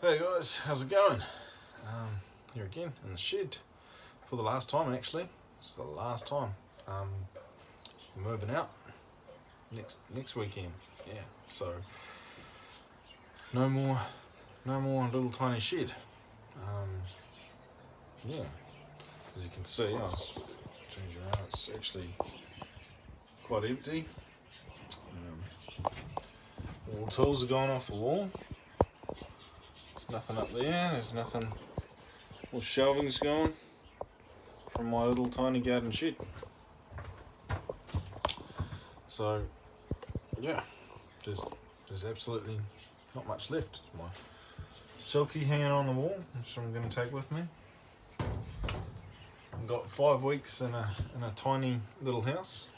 Hey guys, how's it going? Here again in the shed for the last time. Actually, it's the last time. We're moving out next weekend. Yeah, so no more little tiny shed. Yeah, as you can see, I'll just change it around. It's actually quite empty. All the tools are gone off the wall. There's nothing up there. There's nothing. All shelving's gone from my little tiny garden shed. So yeah, there's absolutely not much left. It's my silky hanging on the wall, which I'm going to take with me. I've got 5 weeks in a tiny little house.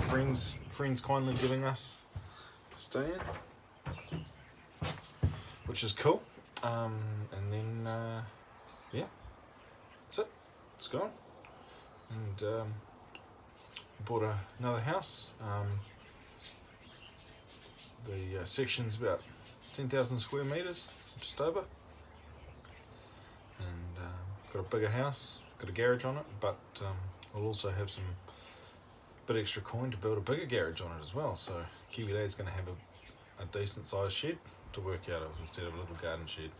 Friends kindly giving us to stay in, which is cool. And then yeah, that's it. It's gone. And bought another house. The section's about 10,000 square meters, just over. And got a bigger house, got a garage on it, but I'll also have some bit extra coin to build a bigger garage on it as well. So Kiwi Dad's going to have a decent sized shed to work out of instead of a little garden shed,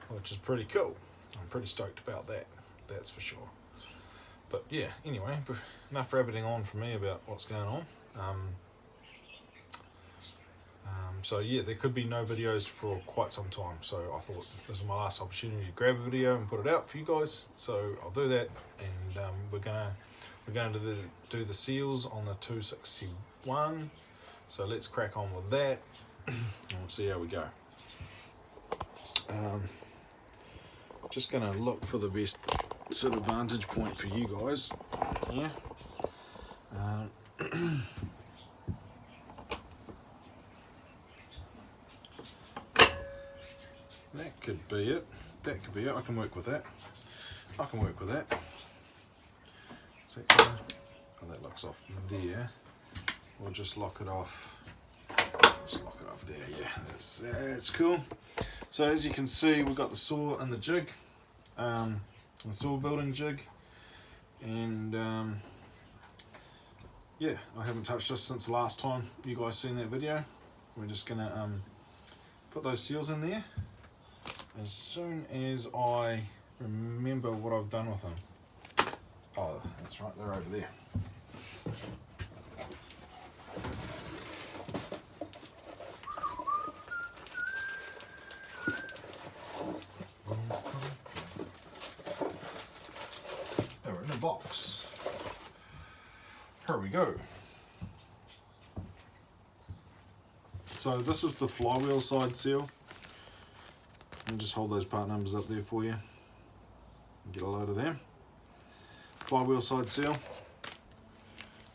which is pretty cool. I'm pretty stoked about that, that's for sure. But yeah, anyway, enough rabbiting on from me about what's going on. So yeah, there could be no videos for quite some time, so I thought this is my last opportunity to grab a video and put it out for you guys, so I'll do that. And we're gonna do the seals on the 261, so let's crack on with that and we'll see how we go. Just gonna look for the best sort of vantage point for you guys here. That could be it. That could be it. I can work with that. So, oh, that locks off there. We'll just lock it off. Just lock it off there. Yeah, that's cool. So as you can see, we've got the saw and the jig, the saw building jig, and yeah, I haven't touched this since the last time you guys seen that video. We're just gonna put those seals in there as soon as I remember what I've done with them. Oh, that's right, they're over there. They were in a box. Here we go. So this is the flywheel side seal. And just hold those part numbers up there for you. Get a load of them. Flywheel side seal.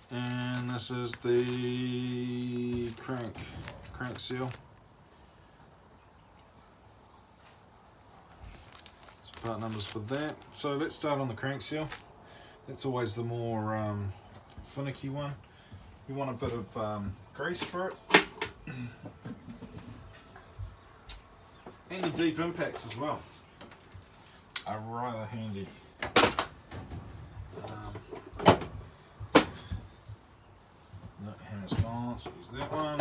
And this is the crank seal. So part numbers for that. So let's start on the crank seal. That's always the more finicky one. You want a bit of grease for it. And the deep impacts as well are rather handy. That hammer's gone, so use that one.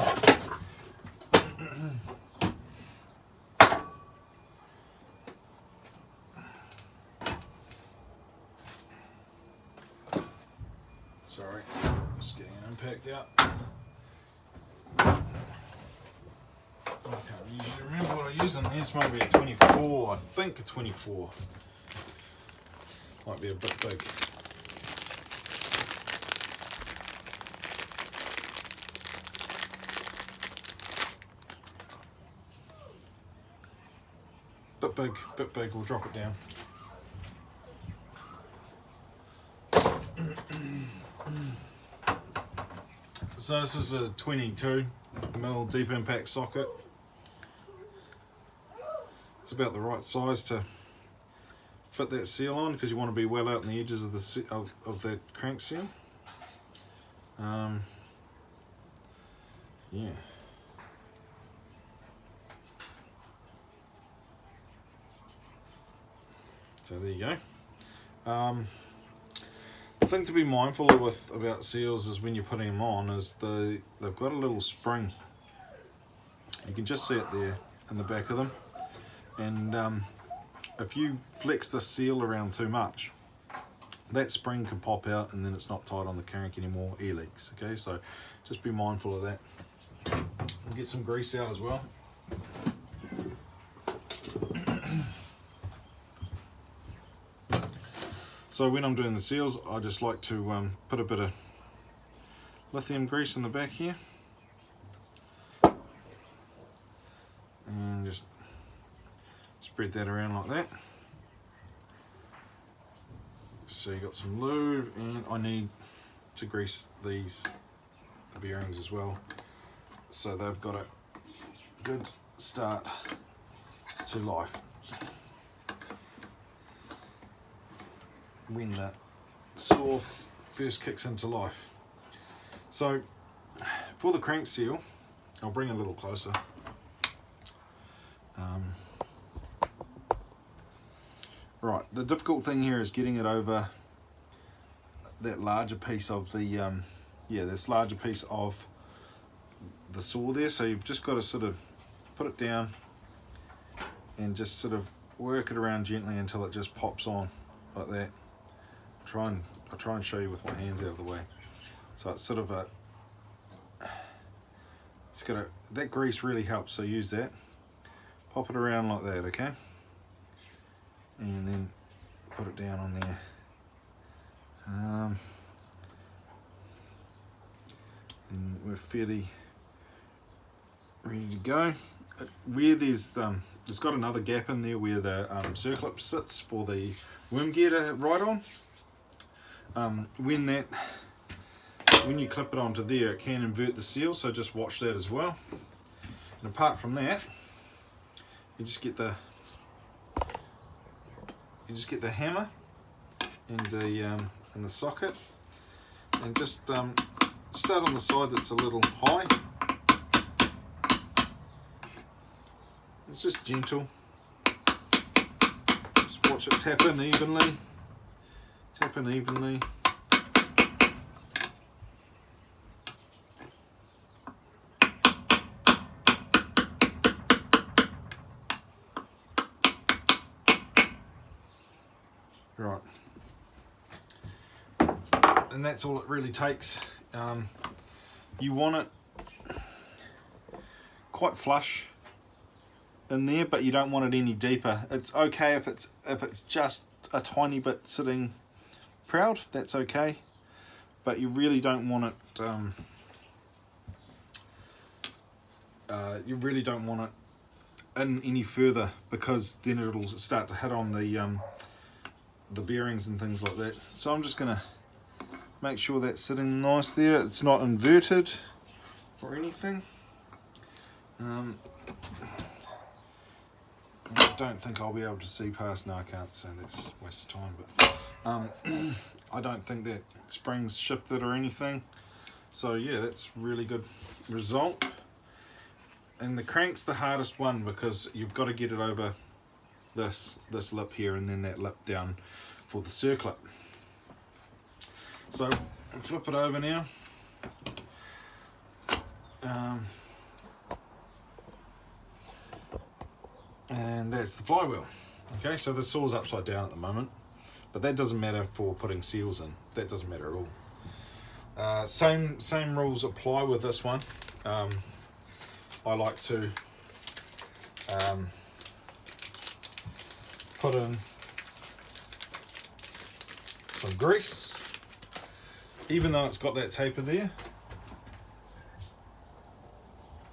Sorry, just getting an impact out. I can't usually remember what I use in this. Might be a 24, I think a 24. Might be a bit big. Bit big, we'll drop it down. So this is a 22mm deep impact socket. It's about the right size to fit that seal on, because you want to be well out in the edges of the of that crank seal. Yeah. So there you go. The thing to be mindful of about seals is when you're putting them on is they've got a little spring. You can just see it there in the back of them, and if you flex the seal around too much, that spring can pop out and then it's not tight on the crank anymore, air leaks. Okay, so just be mindful of that. We'll get some grease out as well. So when I'm doing the seals, I just like to put a bit of lithium grease in the back here and just spread that around like that. So you got some lube, and I need to grease the bearings as well, so they've got a good start to life when the saw first kicks into life. So for the crank seal, I'll bring it a little closer. Right, the difficult thing here is getting it over that larger piece of the this larger piece of the saw there. So you've just got to sort of put it down and just sort of work it around gently until it just pops on like that. I'll try and show you with my hands out of the way. So it's sort of that grease really helps, so use that. Pop it around like that, okay? And then put it down on there. And we're fairly ready to go. Where there's got another gap in there where the circlip sits for the worm gear to ride on. When you clip it onto there, it can invert the seal, so just watch that as well. And apart from that, you just get the hammer and the socket, and just start on the side that's a little high. It's just gentle. Just watch it tap in evenly. Tap in evenly. Right, and that's all it really takes. You want it quite flush in there, but you don't want it any deeper. It's okay if it's just a tiny bit sitting proud, that's okay, but you really don't want it. You really don't want it in any further, because then it'll start to hit on the bearings and things like that. So I'm just going to make sure that's sitting nice there. It's not inverted or anything. I don't think I'll be able to see past. No, I can't, so that's a waste of time. But I don't think that spring's shifted or anything. So yeah, that's really good result. And the crank's the hardest one, because you've got to get it over this lip here, and then that lip down for the circlip. So I'll flip it over now. And that's the flywheel. Okay, so the saw's upside down at the moment, but that doesn't matter for putting seals in. That doesn't matter at all. Same rules apply with this one. I like to put in some grease, even though it's got that taper there.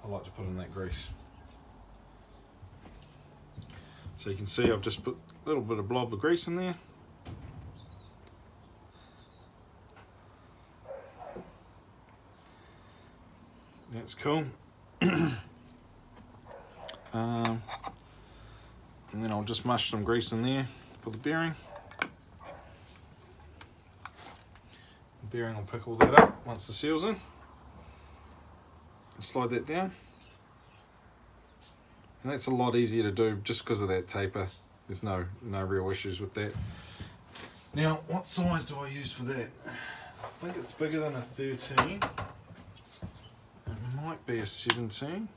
I like to put in that grease. So you can see I've just put a little bit of blob of grease in there. That's cool. And then I'll just mush some grease in there for the bearing. The bearing will pick all that up once the seal's in. Slide that down. And that's a lot easier to do just because of that taper There's no real issues with that. Now, what size do I use for that? I think it's bigger than a 13. It might be a 17.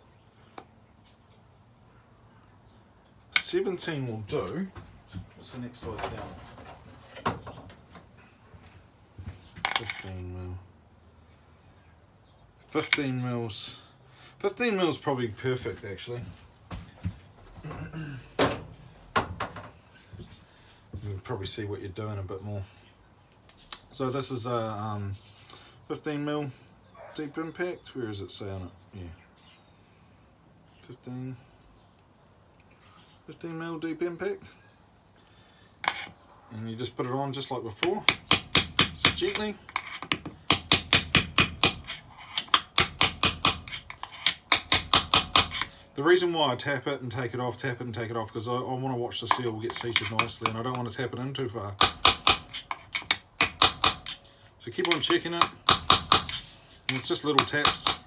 17 will do. What's the next size down? 15 mil. 15 mils. 15 mils probably perfect actually. You can probably see what you're doing a bit more. So this is a 15 mil deep impact. Where does it say on it? Yeah. 15 mil deep impact. And you just put it on just like before. Just gently. The reason why I tap it and take it off, because I want to watch the seal get seated nicely and I don't want to tap it in too far. So keep on checking it. And it's just little taps.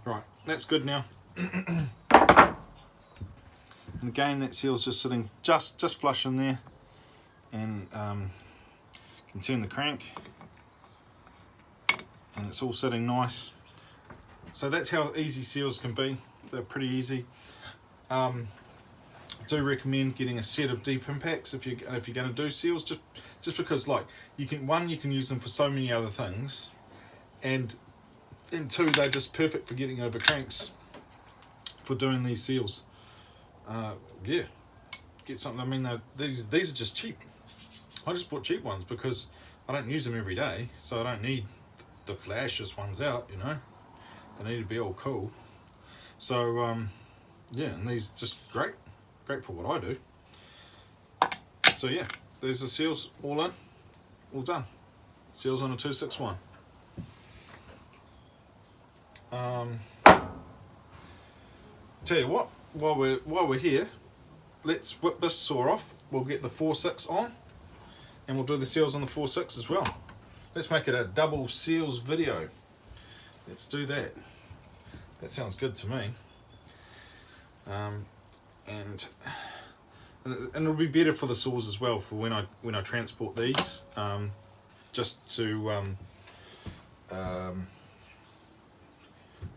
Right, that's good now. And again, that seal's just sitting just flush in there. And can turn the crank and it's all sitting nice. So that's how easy seals can be. They're pretty easy. Do recommend getting a set of deep impacts if you're going to do seals, just because like you can use them for so many other things, and two, they're just perfect for getting over cranks for doing these seals. Yeah, get something. I mean, these are just cheap. I just bought cheap ones because I don't use them every day, so I don't need the flashiest ones out, you know. They need to be all cool. So, yeah, and these just great for what I do. So yeah, there's the seals all in, all done. Seals on a 261. Tell you what, while we're here, let's whip this saw off. We'll get the 4.6 on. And we'll do the seals on the 4.6 as well. Let's make it a double seals video. Let's do that. That sounds good to me. And it'll be better for the saws as well for when I transport these. Just to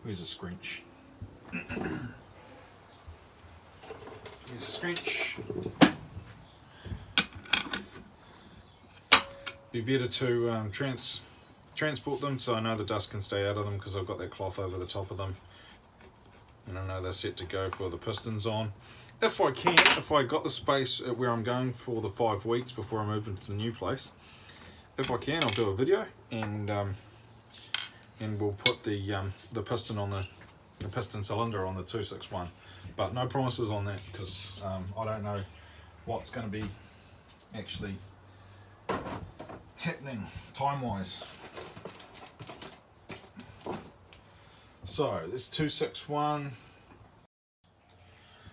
where's a scrunch? Here's a scrunch. Be better to transport them so I know the dust can stay out of them because I've got that cloth over the top of them, and I know they're set to go for the pistons on. If I got the space at where I'm going for the 5 weeks before I move into the new place, if I can, I'll do a video and we'll put the piston on the piston cylinder on the 261. But no promises on that because I don't know what's going to be actually happening time-wise. So this 261.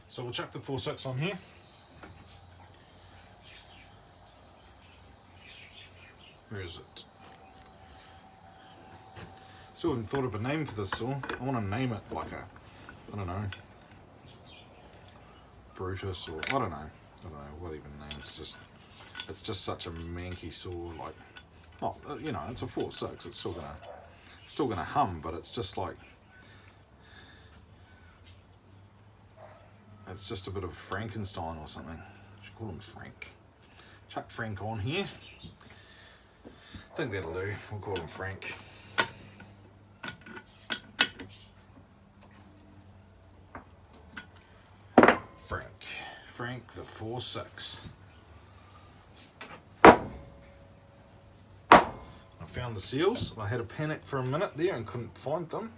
So we'll chuck the 4.6 on here. Where is it? Still haven't thought of a name for this saw. I want to name it like I don't know, Brutus, or I don't know what even names. It's just such a manky saw. Like, not, you know, it's a 4.6. It's still gonna hum, but it's just like, it's just a bit of Frankenstein or something. Should call him Frank. Chuck Frank on here. I think that'll do. We'll call him Frank. Frank the 4.6. I found the seals. I had a panic for a minute there and couldn't find them,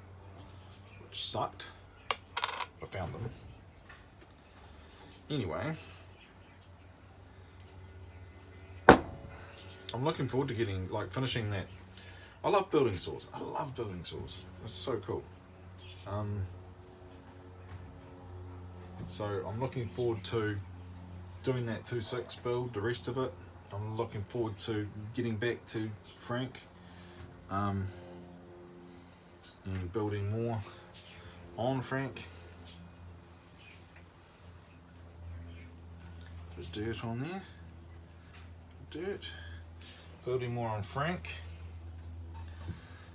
which sucked. I found them. Anyway, I'm looking forward to finishing that. I love building saws. It's so cool. So I'm looking forward to doing that 2.6 build, the rest of it. I'm looking forward to getting back to Frank. and building more on Frank. Bit of dirt on there. Dirt. Building more on Frank.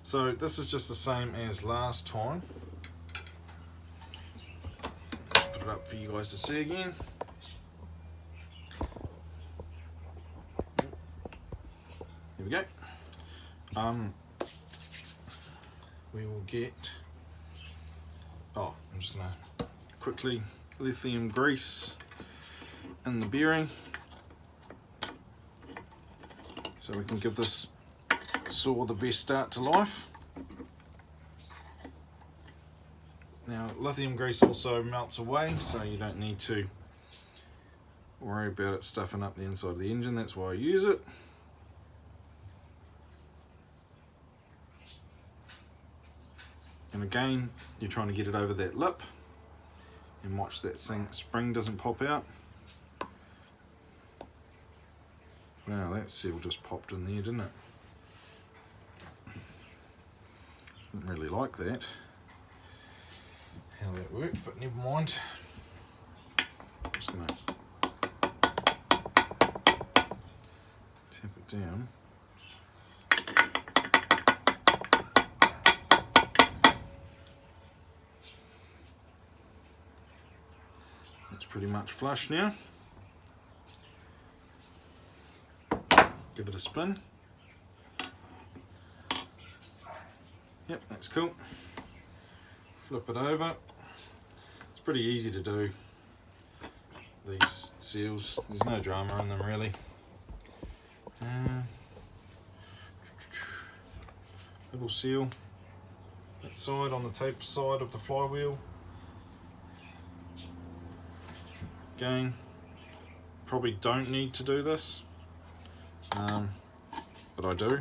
So this is just the same as last time. Let's put it up for you guys to see again. Here we go. We will get, I'm just going to quickly lithium grease in the bearing so we can give this saw the best start to life. Now lithium grease also melts away, so you don't need to worry about it stuffing up the inside of the engine. That's why I use it. And again, you're trying to get it over that lip and watch that spring doesn't pop out. Wow, that seal just popped in there, didn't it? Didn't really like that, how that worked, but never mind. I'm just going to tap it down. It's pretty much flush now. Give it a spin. Yep, that's cool. Flip it over. It's pretty easy to do, these seals. There's no drama in them really. Little seal. That side on the tape side of the flywheel. Again, probably don't need to do this, but I do.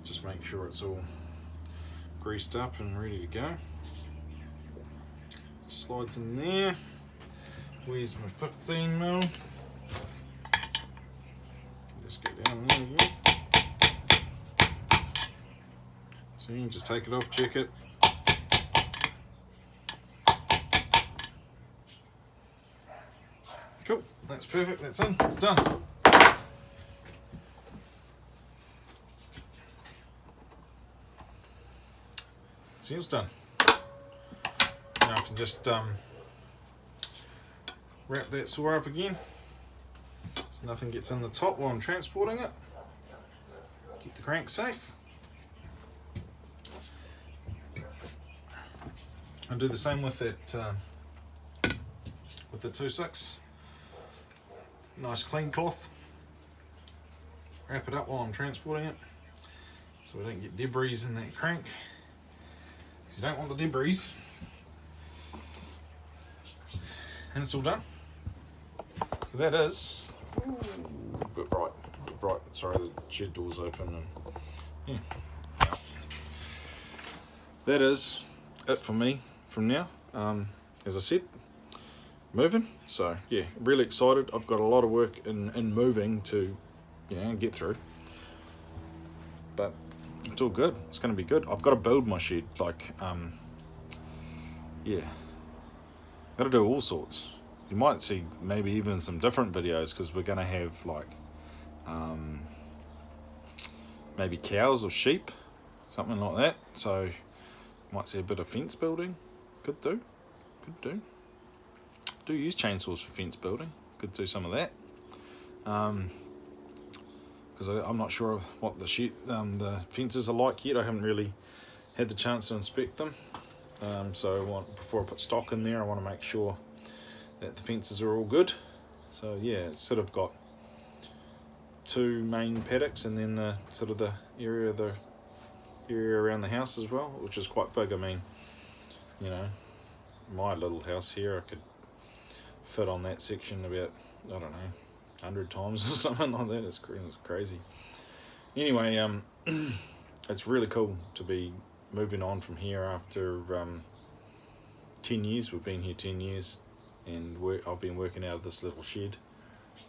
Just make sure it's all greased up and ready to go. Slides in there. Where's my 15mm? Just go down there again. So you can just take it off, check it. Cool, that's perfect, that's in, it's done. Seal's done. Now I can just wrap that saw up again so nothing gets in the top while I'm transporting it. Keep the crank safe. I'll do the same with that, with the 2.6. Nice clean cloth. Wrap it up while I'm transporting it, so we don't get debris in that crank. You don't want the debris. And it's all done. So that is, a bit bright. Sorry, the shed door's open. And yeah. That is it for me from now. As I said, moving. So yeah, really excited. I've got a lot of work in moving to, get through. But it's all good. It's going to be good. I've got to build my shed. Like, yeah. Got to do all sorts. You might see maybe even some different videos because we're going to have like, maybe cows or sheep, something like that. So might see a bit of fence building. Could do. Do use chainsaws for fence building. Could do some of that. Because I'm not sure what the fences are like yet. I haven't really had the chance to inspect them. So before I put stock in there, I want to make sure that the fences are all good. So yeah, it's sort of got 2 main paddocks and then the area around the house as well, which is quite big. I mean, my little house here, I could fit on that section about, I don't know, 100 times or something like that. It's crazy. Anyway, it's really cool to be moving on from here after 10 years. We've been here 10 years. and I've been working out of this little shed,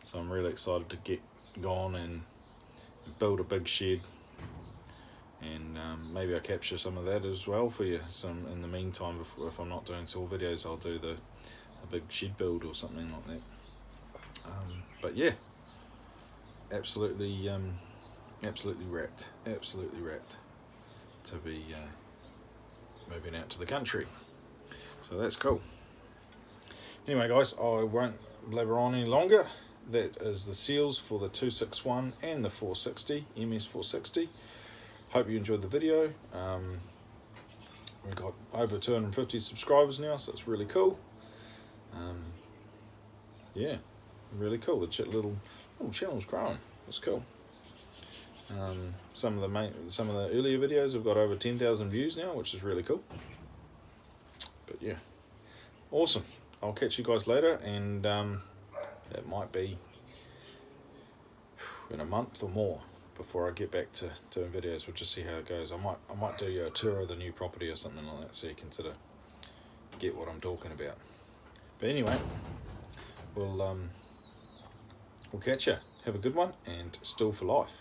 so I'm really excited to get gone and build a big shed, and maybe I'll capture some of that as well for you. Some in the meantime, if I'm not doing saw videos, I'll do a big shed build or something like that. But yeah, absolutely wrapped to be moving out to the country, so that's cool. Anyway guys, I won't blabber on any longer. That is the seals for the 261 and the 460, MS460. Hope you enjoyed the video. We've got over 250 subscribers now, so it's really cool. Yeah, really cool. The little channel's growing. It's cool. Some of the earlier videos have got over 10,000 views now, which is really cool. But yeah, awesome. I'll catch you guys later, and it might be in a month or more before I get back to doing videos. We'll just see how it goes. I might do a tour of the new property or something like that, so you can sort of get what I'm talking about. But anyway, we'll catch you. Have a good one, and Stihl for life.